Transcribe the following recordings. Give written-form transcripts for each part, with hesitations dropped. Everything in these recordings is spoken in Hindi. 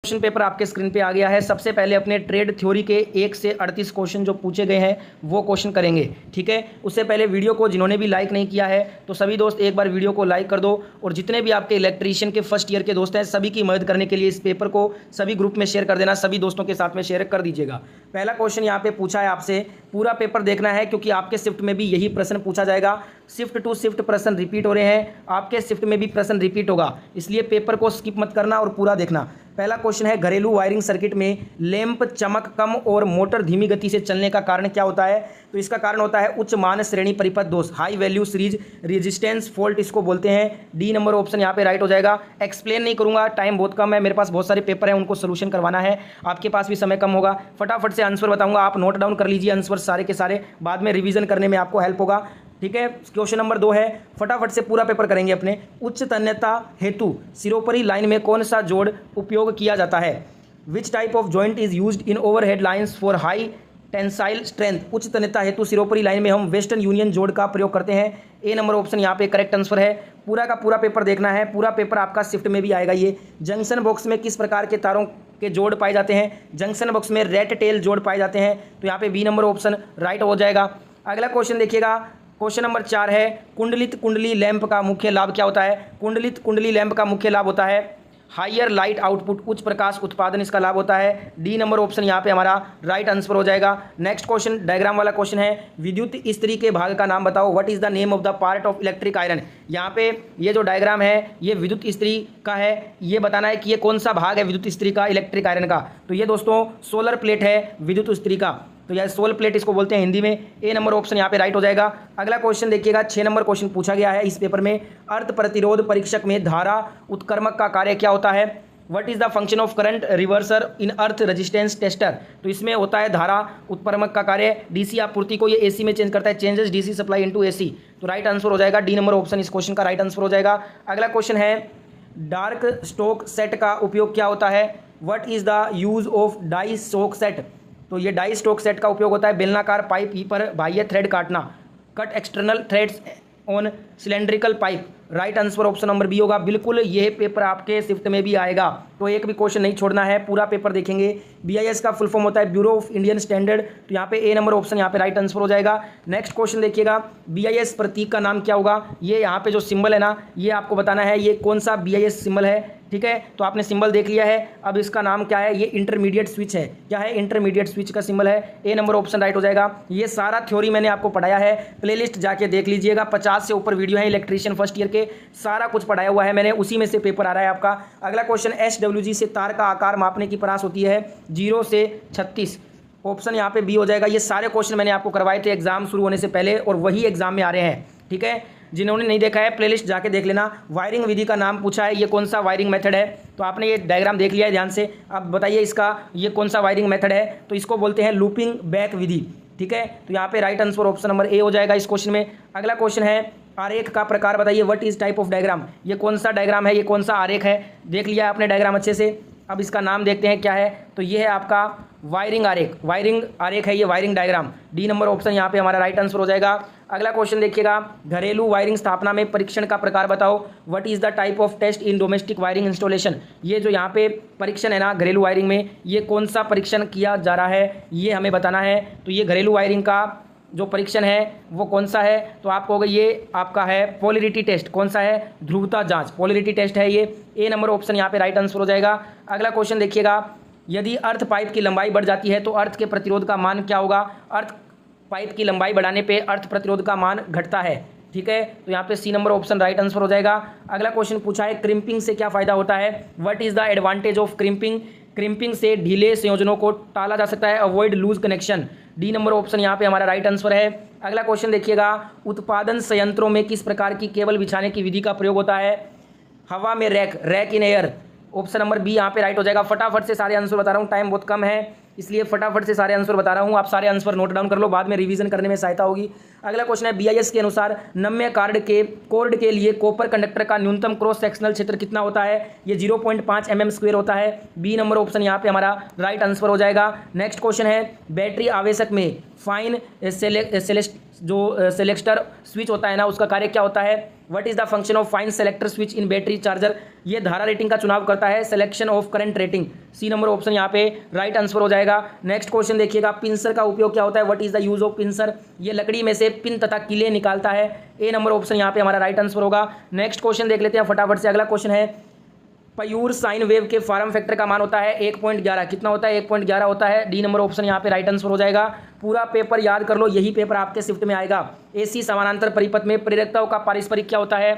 क्वेश्चन पेपर आपके स्क्रीन पे आ गया है। सबसे पहले अपने ट्रेड थ्योरी के 1 से 38 क्वेश्चन जो पूछे गए हैं वो क्वेश्चन करेंगे, ठीक है। उससे पहले वीडियो को जिन्होंने भी लाइक नहीं किया है तो सभी दोस्त एक बार वीडियो को लाइक कर दो, और जितने भी आपके इलेक्ट्रीशियन के फर्स्ट ईयर के दोस्त हैं सभी की मदद करने के लिए इस पेपर को सभी ग्रुप में शेयर कर देना, सभी दोस्तों के साथ में शेयर कर दीजिएगा। पहला क्वेश्चन यहाँ पे पूछा है आपसे, पूरा पेपर देखना है क्योंकि आपके शिफ्ट में भी यही प्रश्न पूछा जाएगा। शिफ्ट टू शिफ्ट प्रश्न रिपीट हो रहे हैं, आपके शिफ्ट में भी प्रश्न रिपीट होगा, इसलिए पेपर को स्किप मत करना और पूरा देखना। पहला क्वेश्चन है, घरेलू वायरिंग सर्किट में लैंप चमक कम और मोटर धीमी गति से चलने का कारण क्या होता है? तो इसका कारण होता है उच्च मान श्रेणी परिपथ दोष, high value series resistance fault इसको बोलते हैं। डी नंबर ऑप्शन यहाँ पे राइट हो जाएगा। एक्सप्लेन नहीं करूंगा, टाइम बहुत कम है, मेरे पास बहुत सारे पेपर हैं उनको सोल्यूशन करवाना है, आपके पास भी समय कम होगा। फटाफट से आंसर बताऊंगा, आप नोट डाउन कर लीजिए आंसर सारे के सारे, बाद में रिवीजन करने में आपको हेल्प होगा, ठीक है। क्वेश्चन नंबर 2 है, फटाफट से पूरा पेपर करेंगे अपने। उच्च तन्यता हेतु सिरोपरी लाइन में कौन सा जोड़ उपयोग किया जाता है? Which type of joint is used in overhead lines for high tensile strength? उच्च तन्यता हेतु सिरोपरी लाइन में हम वेस्टर्न यूनियन जोड़ का प्रयोग करते हैं। ए नंबर ऑप्शन यहाँ पे करेक्ट आंसर है। पूरा का पूरा पेपर देखना है, पूरा पेपर आपका शिफ्ट में भी आएगा। ये जंक्शन बॉक्स में किस प्रकार के तारों के जोड़ पाए जाते हैं? जंक्शन बॉक्स में रेट टेल जोड़ पाए जाते हैं, तो यहाँ पे बी नंबर ऑप्शन राइट हो जाएगा। अगला क्वेश्चन देखिएगा, क्वेश्चन नंबर 4 है, कुंडलित कुंडली लैंप का मुख्य लाभ क्या होता है? कुंडलित कुंडली लैंप का मुख्य लाभ होता है हायर लाइट आउटपुट, उच्च प्रकाश उत्पादन इसका लाभ होता है। डी नंबर ऑप्शन यहाँ पे हमारा राइट आंसर हो जाएगा। नेक्स्ट क्वेश्चन डायग्राम वाला क्वेश्चन है, विद्युत इस्त्री के भाग का नाम बताओ। What is the name of the part of electric iron? यहाँ पे ये जो डायग्राम है ये विद्युत इस्त्री का है, ये बताना है कि ये कौन सा भाग है विद्युत इस्त्री का, इलेक्ट्रिक आयरन का। तो ये दोस्तों सोलर प्लेट है विद्युत इस्त्री का, तो यह सोलर प्लेट इसको बोलते हैं हिंदी में। ए नंबर ऑप्शन यहाँ पे राइट हो जाएगा। अगला क्वेश्चन देखिएगा, 6 नंबर क्वेश्चन पूछा गया है इस पेपर में, अर्थ प्रतिरोध परीक्षक में धारा उत्कर्मक का कार्य क्या होता है? What is the function of current reverser in earth resistance tester? तो इसमें होता है धारा उत्कर्मक का कार्य, डीसी आपूर्ति को ये एसी में चेंज करता है, changes DC supply into AC, तो राइट आंसर हो जाएगा। डी नंबर ऑप्शन इस क्वेश्चन का राइट आंसर हो जाएगा। अगला क्वेश्चन है, डार्क स्टोक सेट का उपयोग क्या होता है? What is the use of die stock set? तो ये डाई स्टोक सेट का उपयोग होता है बेलनाकार पाइप पर बाह्य थ्रेड काटना, cut external threads on cylindrical pipe. Right answer option number B होगा। बिल्कुल ये पेपर आपके शिफ्ट में भी आएगा, तो एक भी क्वेश्चन नहीं छोड़ना है, पूरा पेपर देखेंगे। बीआईएस का फुल फॉर्म होता है ब्यूरो ऑफ इंडियन स्टैंडर्ड, तो यहाँ पे ए नंबर ऑप्शन यहाँ पे राइट आंसर हो जाएगा। नेक्स्ट क्वेश्चन देखिएगा, बीआईएस प्रतीक का नाम क्या होगा? ये यहाँ पे जो सिंबल है ना, ये आपको बताना है ये कौन सा बीआईएस सिंबल है, ठीक है। तो आपने सिंबल देख लिया है, अब इसका नाम क्या है? ये इंटरमीडिएट स्विच है। क्या है? इंटरमीडिएट स्विच का सिंबल है। ए नंबर ऑप्शन राइट हो जाएगा। ये सारा थ्योरी मैंने आपको पढ़ाया है, प्लेलिस्ट जाके देख लीजिएगा, 50 से ऊपर वीडियो है इलेक्ट्रीशियन फर्स्ट ईयर के, सारा कुछ पढ़ाया हुआ है मैंने, उसी में से पेपर आ रहा है आपका। अगला क्वेश्चन, एसडब्ल्यूजी से तार का आकार मापने की परास होती है 0 से 36, ऑप्शन यहाँ पे बी हो जाएगा। ये सारे क्वेश्चन मैंने आपको करवाए थे एग्जाम शुरू होने से पहले और वही एग्जाम में आ रहे हैं, ठीक है। जिन्होंने नहीं देखा है प्लेलिस्ट जाके देख लेना। वायरिंग विधि का नाम पूछा है, ये कौन सा वायरिंग मेथड है? तो आपने ये डायग्राम देख लिया है ध्यान से, अब बताइए इसका ये कौन सा वायरिंग मेथड है? तो इसको बोलते हैं लूपिंग बैक विधि, ठीक है। तो यहाँ पे right answer option number A हो जाएगा इस क्वेश्चन में। अगला क्वेश्चन है, आरेख का प्रकार बताइए। What is type of diagram? ये कौन सा डायग्राम है, ये कौन सा आरेख है? देख लिया आपने डायग्राम अच्छे से, अब इसका नाम देखते हैं क्या है। तो ये है आपका वायरिंग आरेख, वायरिंग आरेख है ये, wiring diagram. D number option यहाँ पे हमारा राइट आंसर हो जाएगा। अगला क्वेश्चन देखिएगा, घरेलू वायरिंग स्थापना में परीक्षण का प्रकार बताओ। What is the type of test in domestic wiring installation? ये जो यहाँ पे परीक्षण है ना घरेलू वायरिंग में, ये कौन सा परीक्षण किया जा रहा है ये हमें बताना है। तो ये घरेलू वायरिंग का जो परीक्षण है वो कौन सा है? तो आपको होगा ये आपका है पोलरिटी टेस्ट। कौन सा है? ध्रुवता जांच, पोलरिटी टेस्ट है ये। ए नंबर ऑप्शन यहाँ पे राइट आंसर हो जाएगा। अगला क्वेश्चन देखिएगा, यदि अर्थ पाइप की लंबाई बढ़ जाती है तो अर्थ के प्रतिरोध का मान क्या होगा? अर्थ पाइप की लंबाई बढ़ाने पे अर्थ प्रतिरोध का मान घटता है, ठीक है। तो यहाँ पे C number option right answer हो जाएगा। अगला क्वेश्चन पूछा है, क्रिम्पिंग से क्या फायदा होता है? What is the advantage of crimping? Crimping से ढीले संयोजनों को टाला जा सकता है, avoid loose connection. D number option यहाँ पे हमारा राइट आंसर है। अगला क्वेश्चन देखिएगा, उत्पादन संयंत्रों में किस प्रकार की केबल बिछाने की विधि का प्रयोग होता है? हवा में rack, rack in air, option number B यहाँ पे राइट हो जाएगा। फटाफट से सारे आंसर बता रहा हूँ, टाइम बहुत कम है। इसलिए फटाफट से सारे आंसर बता रहा हूँ, आप सारे आंसर नोट डाउन कर लो, बाद में रिवीजन करने में सहायता होगी। अगला क्वेश्चन है BIS के अनुसार नम्य कोर्ड के लिए कॉपर कंडक्टर का न्यूनतम क्रॉस सेक्शनल क्षेत्र कितना होता है? ये 0.5 mm² होता है। बी नंबर ऑप्शन यहाँ पे हमारा राइट आंसर हो जाएगा। नेक्स्ट क्वेश्चन है बैटरी आवेशक में फाइन सेलेक्टर स्विच होता है ना, उसका कार्य क्या होता है? What is the function of fine selector switch in battery charger? ये धारा रेटिंग का चुनाव करता है, selection of current rating. C number option यहाँ पे राइट आंसर हो जाएगा। नेक्स्ट क्वेश्चन देखिएगा, पिंसर का उपयोग क्या होता है? What is the use of pincer? ये लकड़ी में से पिन तथा किले निकालता है। ए नंबर ऑप्शन यहाँ पे हमारा राइट आंसर होगा। नेक्स्ट क्वेश्चन देख लेते हैं फटाफट से। अगला क्वेश्चन है प्योर साइन वेव के फॉर्म फैक्टर का मान होता है 1.11। कितना होता है? 1.11 होता है। डी नंबर ऑप्शन यहाँ पे राइट आंसर हो जाएगा। पूरा पेपर याद कर लो, यही पेपर आपके शिफ्ट में आएगा। AC समानांतर परिपथ में प्रेरकताओं का पारस्परिक क्या होता है?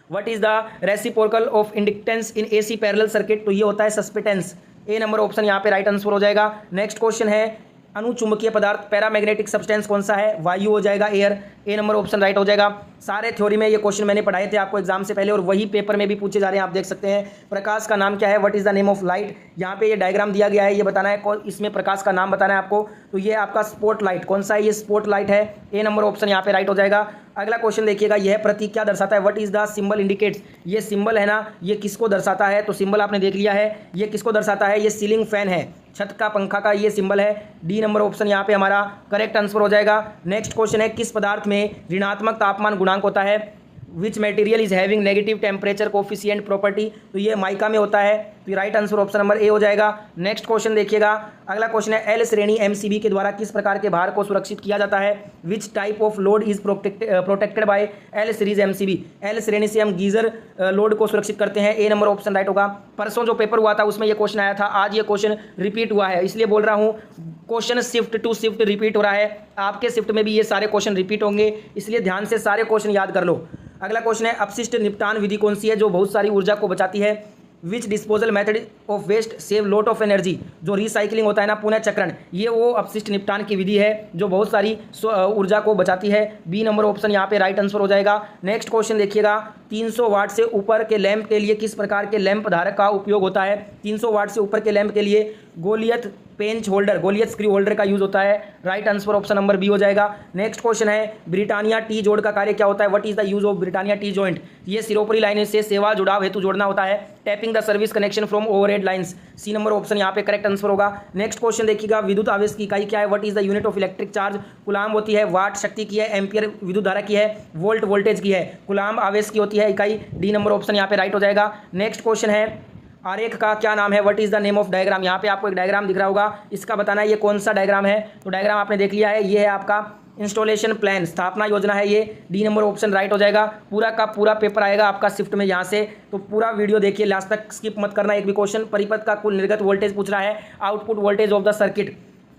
What is the reciprocal of inductance in AC parallel circuit? तो ये होता है सस्पेटेंस। ए नंबर ऑप्शन यहाँ पे राइट आंसर हो जाएगा। नेक्स्ट क्वेश्चन है अनुचुंबकीय पदार्थ पैरामैग्नेटिक सब्सटेंस कौन सा है? वायु हो जाएगा, एयर। ए नंबर ऑप्शन राइट हो जाएगा। सारे थ्योरी में ये क्वेश्चन मैंने पढ़ाए थे आपको एग्जाम से पहले और वही पेपर में भी पूछे जा रहे हैं, आप देख सकते हैं। प्रकाश का नाम क्या है? What is the name of light? यहाँ पे ये डायग्राम दिया गया है, ये बताना है इसमें प्रकाश का नाम बताना है आपको। तो ये आपका स्पॉट लाइट कौन सा है? ये स्पॉट लाइट है। ए नंबर ऑप्शन यहाँ पे राइट हो जाएगा। अगला क्वेश्चन देखिएगा, यह प्रतीक क्या दर्शाता है? What is the symbol indicates? ये सिंबल है ना, ये किसको दर्शाता है? तो सिंबल आपने देख लिया है, ये किसको दर्शाता है? ये सीलिंग फैन है, छत का पंखा का ये सिंबल है। डी नंबर ऑप्शन यहाँ पे हमारा करेक्ट आंसर हो जाएगा। नेक्स्ट क्वेश्चन है किस पदार्थ में ऋणात्मक तापमान गुणांक होता है? Which material is having negative temperature coefficient property? तो ये माइका में होता है। तो right answer option number A हो जाएगा। नेक्स्ट क्वेश्चन देखिएगा, अगला क्वेश्चन है एल श्रेणी MCB के द्वारा किस प्रकार के भार को सुरक्षित किया जाता है? Which type of load is protected by L series MCB? L श्रेणी से हम गीजर लोड को सुरक्षित करते हैं। ए नंबर ऑप्शन राइट होगा। परसों जो पेपर हुआ था उसमें ये क्वेश्चन आया था, आज ये क्वेश्चन रिपीट हुआ है, इसलिए बोल रहा हूँ question shift to shift repeat हो रहा है। आपके शिफ्ट में भी ये सारे क्वेश्चन रिपीट होंगे, इसलिए ध्यान से सारे क्वेश्चन याद कर लो। अगला क्वेश्चन है अपशिष्ट निपटान विधि कौन सी है जो बहुत सारी ऊर्जा को बचाती है? Which disposal method of waste save lot of energy? जो रिसाइकलिंग होता है ना, पुनः चक्रण, ये वो अपशिष्ट निपटान की विधि है जो बहुत सारी ऊर्जा को बचाती है। बी नंबर ऑप्शन यहाँ पे राइट आंसर हो जाएगा। नेक्स्ट क्वेश्चन देखिएगा, 300 वाट से ऊपर के लैंप के लिए किस प्रकार के लैंप धारक का उपयोग होता है? 300 वाट से ऊपर के लैंप के लिए गोलियत पेंच होल्डर, गोलियत स्क्रू होल्डर का यूज होता है। Right answer option number B हो जाएगा। नेक्स्ट क्वेश्चन है ब्रिटानिया टी जोड़ का कार्य क्या होता है? What is the use of Britannia T joint? ये सिरोपरी लाइन से सेवा जुड़ाव हेतु जोड़ना होता है। Tapping the service connection from overhead lines. C number option यहाँ पे करेक्ट आंसर होगा। नेक्स्ट क्वेश्चन देखिएगा, विद्युत आवेश की इकाई क्या है? What is the unit of electric charge? Coulomb होती है, वाट शक्ति की है, एम्पियर विद्युत धारा की है, वोल्ट वोल्टेज की है। कुलाम आवेश की होती है इकाई। डी नंबर ऑप्शन यहाँ पे राइट हो जाएगा। नेक्स्ट क्वेश्चन है आरेख का क्या नाम है? What is the name of diagram? यहाँ पे आपको एक डायग्राम दिख रहा होगा, इसका बताना है ये कौन सा डायग्राम है। तो डायग्राम आपने देख लिया है, ये है आपका इंस्टॉलेशन प्लान, स्थापना योजना है ये। डी नंबर ऑप्शन राइट हो जाएगा। पूरा का पूरा पेपर आएगा आपका शिफ्ट में यहाँ से, तो पूरा वीडियो देखिए लास्ट तक, स्किप मत करना एक भी क्वेश्चन। परिपथ का कुल निर्गत वोल्टेज पूछ रहा है, output voltage of the circuit.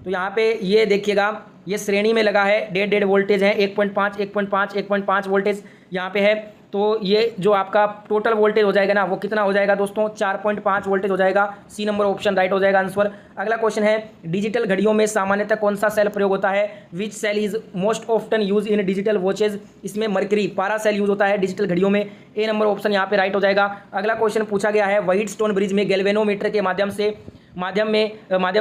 तो यहाँ पे ये देखिएगा, ये श्रेणी में लगा है, डेड वोल्टेज है 1.5 1.5 1.5 वोल्टेज यहाँ पे है। तो ये जो आपका टोटल वोल्टेज हो जाएगा ना, वो कितना हो जाएगा दोस्तों? 4.5 वोल्टेज हो जाएगा। सी नंबर ऑप्शन राइट हो जाएगा आंसर। अगला क्वेश्चन है डिजिटल घड़ियों में सामान्यतः कौन सा सेल प्रयोग होता है? Which cell is most often use in digital watches? इसमें मर्करी पारा सेल यूज होता है डिजिटल घड़ियों में। ए नंबर ऑप्शन यहाँ पे राइट हो जाएगा। अगला क्वेश्चन पूछा गया है व्हाइटस्टोन ब्रिज में गैल्वेनोमीटर के माध्यम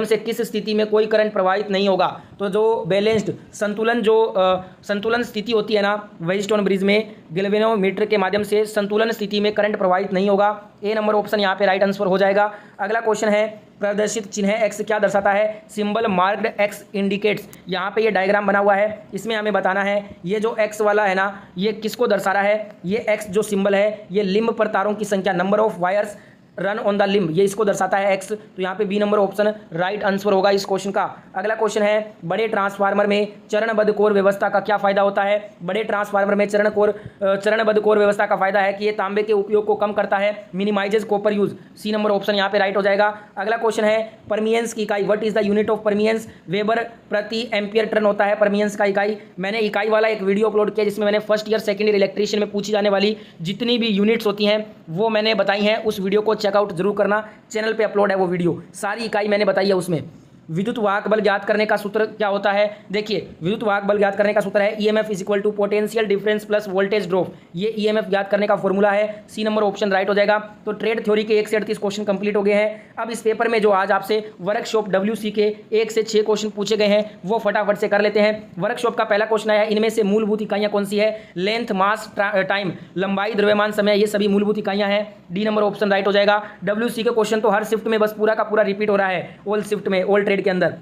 से किस स्थिति में कोई करंट प्रवाहित नहीं होगा? तो जो बैलेंस्ड संतुलन स्थिति होती है ना, व्हाइटस्टोन ब्रिज में गैल्वेनोमीटर के माध्यम से संतुलन स्थिति में करंट प्रवाहित नहीं होगा। ए नंबर ऑप्शन यहाँ पे राइट आंसर हो जाएगा। अगला क्वेश्चन है प्रदर्शित चिन्ह एक्स क्या दर्शाता है? Symbol marked x indicates. यहाँ पे ये डायग्राम बना हुआ है, इसमें हमें बताना है ये जो एक्स वाला है ना, ये किसको दर्शा रहा है? ये एक्स जो सिंबल है, ये लिम्ब पर तारों की संख्या, number of wires run on the limb, ये इसको दर्शाता है एक्स। तो यहाँ पे B number option right answer होगा इस क्वेश्चन का। अगला क्वेश्चन है बड़े ट्रांसफार्मर में चरणबद्ध कोर व्यवस्था का क्या फायदा होता है? बड़े ट्रांसफार्मर में चरणबद्ध कोर व्यवस्था का फायदा है कि ये तांबे के उपयोग को कम करता है, minimises copper use. C number option यहाँ पे राइट हो जाएगा। अगला क्वेश्चन है परमियंस की इकाई, what is the unit of परमियंस? Weber प्रति एम्पियर टर्न होता है परमियंस का इकाई। मैंने इकाई वाला एक वीडियो अपलोड किया जिसमें मैंने first year second year electrician में पूछी जाने वाली जितनी भी यूनिट्स होती हैं वो मैंने बताई हैं। उस वीडियो को चेकआउट जरूर करना, चैनल पे अपलोड है वो वीडियो, सारी इकाई मैंने बताई है उसमें। विद्युत वाहक बल ज्ञात करने का सूत्र क्या होता है? देखिए, विद्युत वाहक बल ज्ञात करने का सूत्र है EMF is equal to potential difference plus voltage drop. ये ईएमएफ ज्ञात करने का फॉर्मूला है। सी नंबर ऑप्शन राइट हो जाएगा। तो ट्रेड थ्योरी के 1 से 38 क्वेश्चन कंप्लीट हो गए हैं। अब इस पेपर में जो आज आपसे वर्कशॉप WC के 1 से 6 क्वेश्चन पूछे गए हैं वो फटाफट से कर लेते हैं। वर्कशॉप का पहला क्वेश्चन आया, इनमें से मूलभूत इकाइयां कौन सी है? लेंथ, मास, टाइम, लंबाई, द्रव्यमान, समय, ये सभी मूलभूत इकाइयां हैं। डी नंबर ऑप्शन राइट हो जाएगा। WC के क्वेश्चन तो हर शिफ्ट में बस पूरा का पूरा रिपीट हो रहा है, ऑल शिफ्ट में, ऑल ट्रेड के अंदर।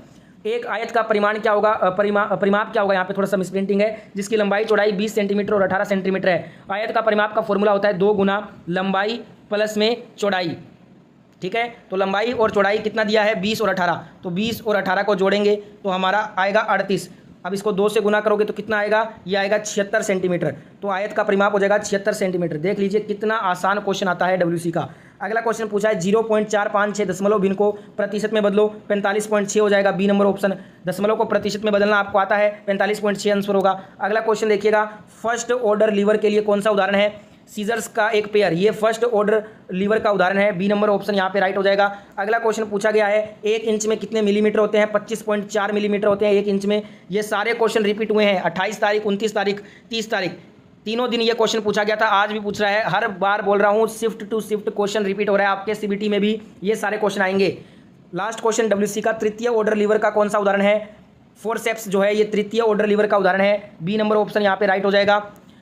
एक आयत का परिमाण क्या होगा? परिमाप क्या होगा? यहाँ पे थोड़ा सा मिसप्रिंटिंग है, जिसकी लंबाई चौड़ाई 20 सेंटीमीटर और 18 सेंटीमीटर है। आयत का परिमाप का फॉर्मूला होता है 2 गुना लंबाई प्लस में चौड़ाई। ठीक है, तो लंबाई और चौड़ाई कितना दिया है? 20 और 18। तो 20 और 18 को जोड़ेंगे तो हमारा आएगा 38। अब इसको 2 से गुना करोगे तो कितना आएगा? ये आएगा 76 सेंटीमीटर। तो आयत का परिमाप हो जाएगा 76 सेंटीमीटर। देख लीजिए कितना आसान क्वेश्चन आता है WC का। अगला क्वेश्चन पूछा है 0.456 दशमलव भिन्न को प्रतिशत में बदलो, 45.6 हो जाएगा। B number option. दशमलव को प्रतिशत में बदलना आपको आता है, 45.6 आंसर होगा। अगला क्वेश्चन देखिएगा, फर्स्ट ऑर्डर लीवर के लिए कौन सा उदाहरण है? सीजर्स का एक पेयर, ये फर्स्ट ऑर्डर लीवर का उदाहरण है। बी नंबर ऑप्शन यहाँ पे राइट हो जाएगा। अगला क्वेश्चन पूछा गया है 1 इंच में कितने मिलीमीटर होते हैं? 25.4 मिलीमीटर होते हैं 1 इंच में। ये सारे क्वेश्चन रिपीट हुए हैं 28 तारीख, 29 तारीख, 30 तारीख, तीनों दिन ये क्वेश्चन पूछा गया था। आज भी पूछ रहा है, हर बार बोल रहा हूँ, shift to shift question repeat हो रहा है। आपके CBT में भी ये सारे क्वेश्चन आएंगे। लास्ट क्वेश्चन WC का, तृतीय ऑर्डर लीवर का कौन सा उदाहरण है? फोर्सेप्स जो है ये तृतीय ऑर्डर लीवर का उदाहरण है। बी नंबर ऑप्शन यहाँ पे राइट हो जाएगा।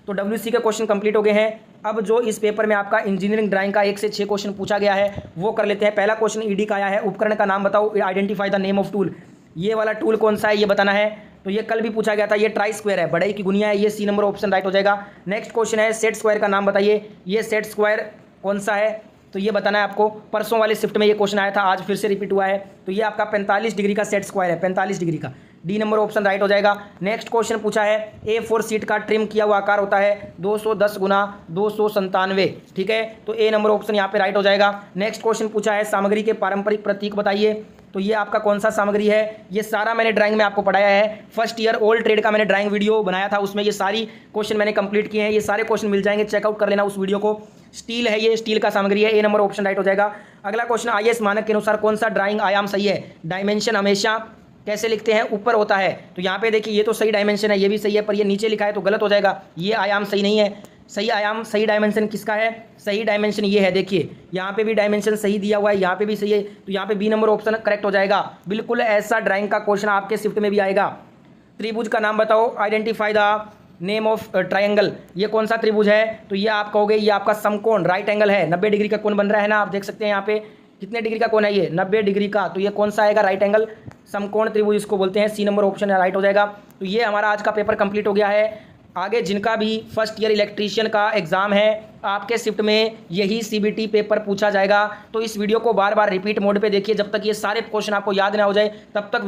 तो WC के क्वेश्चन कंप्लीट हो गए हैं। अब जो इस पेपर में आपका इंजीनियरिंग ड्राइंग का 1 से 6 क्वेश्चन पूछा गया है वो कर लेते हैं। पहला क्वेश्चन ED का आया है, उपकरण का नाम बताओ, identify the name of tool. ये वाला टूल कौन सा है ये बताना है। तो ये कल भी पूछा गया था, ये ट्राई स्क्वायर है, बढ़ई की गुनिया है। ये सी नंबर ऑप्शन राइट हो जाएगा। नेक्स्ट क्वेश्चन है सेट स्क्वायर का नाम बताइए। ये सेट स्क्वायर कौन सा है तो ये बताना है आपको। परसों वाले शिफ्ट में ये क्वेश्चन आया था, आज फिर से रिपीट हुआ है। तो ये आपका 45 डिग्री का सेट स्क्वायर है, 45 डिग्री का। डी नंबर ऑप्शन राइट हो जाएगा। नेक्स्ट क्वेश्चन पूछा है A4 सीट का ट्रिम किया हुआ आकार होता है 210 गुना 297। ठीक है, तो ए नंबर ऑप्शन यहाँ पे राइट हो जाएगा। नेक्स्ट क्वेश्चन पूछा है सामग्री के पारंपरिक प्रतीक बताइए। तो ये आपका कौन सा सामग्री है? ये सारा मैंने ड्राइंग में आपको पढ़ाया है। फर्स्ट ईयर ऑल ट्रेड का मैंने ड्राइंग वीडियो बनाया था, उसमें ये सारी क्वेश्चन मैंने कंप्लीट किए हैं। ये सारे क्वेश्चन मिल जाएंगे, चेकआउट कर लेना उस वीडियो को। स्टील है, ये स्टील का सामग्री है। ए नंबर ऑप्शन राइट हो जाएगा। अगला क्वेश्चन, IS मानक के अनुसार कौन सा ड्राइंग आयाम सही है? डायमेंशन हमेशा कैसे लिखते हैं? ऊपर होता है। तो यहाँ पे देखिए ये तो सही डायमेंशन है, ये भी सही है, पर ये नीचे लिखा है तो गलत हो जाएगा। ये आयाम सही नहीं है। सही आयाम, सही डायमेंशन किसका है? सही डायमेंशन ये है, देखिए यहाँ पे भी डायमेंशन सही दिया हुआ है, यहाँ पे भी सही है। तो यहाँ पे बी नंबर ऑप्शन करेक्ट हो जाएगा। बिल्कुल ऐसा ड्राइंग का क्वेश्चन आपके शिफ्ट में भी आएगा। त्रिभुज का नाम बताओ, identify the name of triangle. ये कौन सा त्रिभुज है? तो ये आप कहोगे ये आपका समकोण, राइट एंगल है। 90 डिग्री का कोण बन रहा है ना, आप देख सकते हैं यहाँ पे कितने डिग्री का कोण है? ये 90 डिग्री का। तो ये कौन सा आएगा? राइट एंगल समकोण त्रिभुज इसको बोलते हैं। सी नंबर ऑप्शन राइट हो जाएगा। तो ये हमारा आज का पेपर कंप्लीट हो गया है। आगे जिनका भी फर्स्ट ईयर इलेक्ट्रीशियन का एग्जाम है, आपके शिफ्ट में यही CBT पेपर पूछा जाएगा। तो इस वीडियो को बार बार रिपीट मोड पे देखिए, जब तक ये सारे क्वेश्चन आपको याद ना हो जाए तब तक